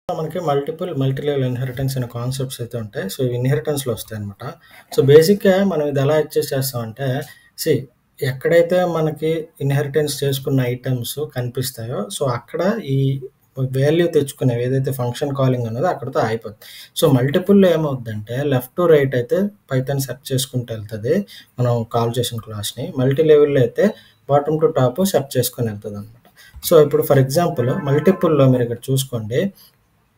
మనకి multi level inheritance అనే concepts అయితే ఉంటాయి. సో, ఇవి ఇన్‌హెరిటెన్స్‌లో వస్తాయన్నమాట. సో, బేసిక్‌గా మనం ఇది ఎలా అడ్జస్ట్ చేస్తామంటే, సీ ఎక్కడైతే మనకి ఇన్‌హెరిటెన్స్ చేసుకున్న ఐటెమ్స్ కనిపిస్తాయో, సో, అక్కడ ఈ వాల్యూ తెచ్చుకునేవి ఏదైతే ఫంక్షన్ కాలింగ్ ఉన్నదో అక్కడితో ఆగిపోద్ది. సో, మల్టిపుల్‌లో ఏమవుద్దంటే లెఫ్ట్ టు రైట్ అయితే పైథాన్ సెర్చ్ చేసుకుంటూ ఎళ్తది. మనం కాల్ చేసిన క్లాస్‌ని. మల్టీ లెవెల్‌లో అయితే బాటమ్ టు టాప్ సెర్చ్ చేసుకొని ఎళ్తదనమాట. సో, ఇప్పుడు ఫర్ ఎగ్జాంపుల్ మల్టిపుల్‌లో మీరిక్కడ చూసుకోండి.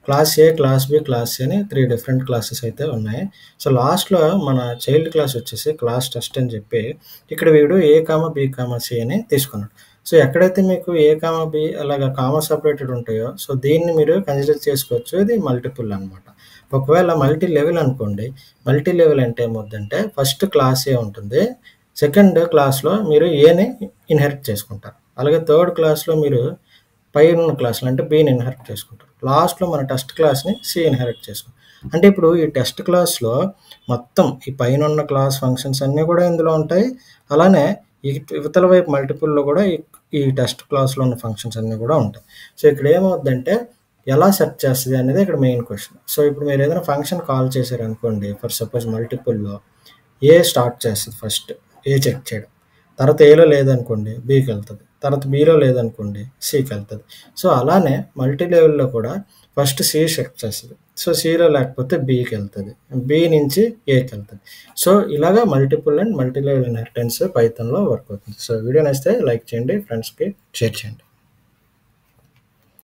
క్లాస్ ఏ, క్లాస్ బి, క్లాస్ సి అని 3 డిఫరెంట్ క్లాసెస్ అయితే ఉన్నాయి. సో, లాస్ట్‌లో మన చైల్డ్ క్లాస్ వచ్చేసి క్లాస్ టెస్ట్ అని చెప్పి, ఇక్కడ వీడు ఏ, బి, సి అని తీసుకున్నాడు. సో, ఎక్కడైతే మీకు ఏ, బి అలాగా కామా సెపరేటెడ్ ఉంటాయో, సో, దీన్ని మీరు కన్సిడర్ చేసుకోవచ్చు. ఇది మల్టిపుల్ అనమాట. ఒకవేళ మల్టీ లెవెల్ అనుకోండి. మల్టీ లెవెల్ అంటే ఏమవుద్దంటే ఫస్ట్ క్లాస్ ఏ ఉంటుంది. సెకండ్ క్లాస్‌లో మీరు ఏని ఇన్‌హెరిట్ చేసుకుంటారు. అలాగే థర్డ్ క్లాస్‌లో మీరు పైనున్న క్లాస్‌లు అంటే బిని ఇన్‌హెరిట్ చేసుకుంటారు. లాస్ట్‌లో మన టెస్ట్ క్లాస్‌ని సి ఇన్‌హెరిట్ చేసుకుంటాం. అంటే ఇప్పుడు ఈ టెస్ట్ క్లాస్‌లో మొత్తం ఈ పైనున్న క్లాస్ ఫంక్షన్స్ అన్నీ కూడా ఇందులో ఉంటాయి. అలానే ఇవతల వైపు మల్టిపుల్‌లో కూడా ఈ టెస్ట్ క్లాస్‌లో ఉన్న ఫంక్షన్స్ అన్నీ కూడా ఉంటాయి. సో, ఇక్కడ ఏమవుద్దంటే ఎలా సెర్చ్ చేస్తది అనేది ఇక్కడ మెయిన్ క్వెషన్. సో, ఇప్పుడు మీరు ఏదైనా ఫంక్షన్ కాల్ చేశారనుకోండి ఫర్ సపోజ్ మల్టిపుల్‌లో ఏ స్టార్ట్ చేస్తది ఫస్ట్. ఏ చెక్ చేయడం. తర్వాత ఏలో లేదనుకోండి బికెళ్తది. తర్వాత బిలో లేదనుకోండి సికెళ్తది. సో, అలానే మల్టీ లెవెల్‌లో కూడా ఫస్ట్ సి చెక్ చేస్తది. సో, సిలో లేకపోతే బికెళ్తది. బి నుంచి ఏకెళ్తది. సో, ఇలాగా multiple and multi level inheritance పైథాన్‌లో వర్క్ అవుతుంది. సో, వీడియో నచ్చితే లైక్ చేయండి. ఫ్రెండ్స్‌కి షేర్ చేయండి.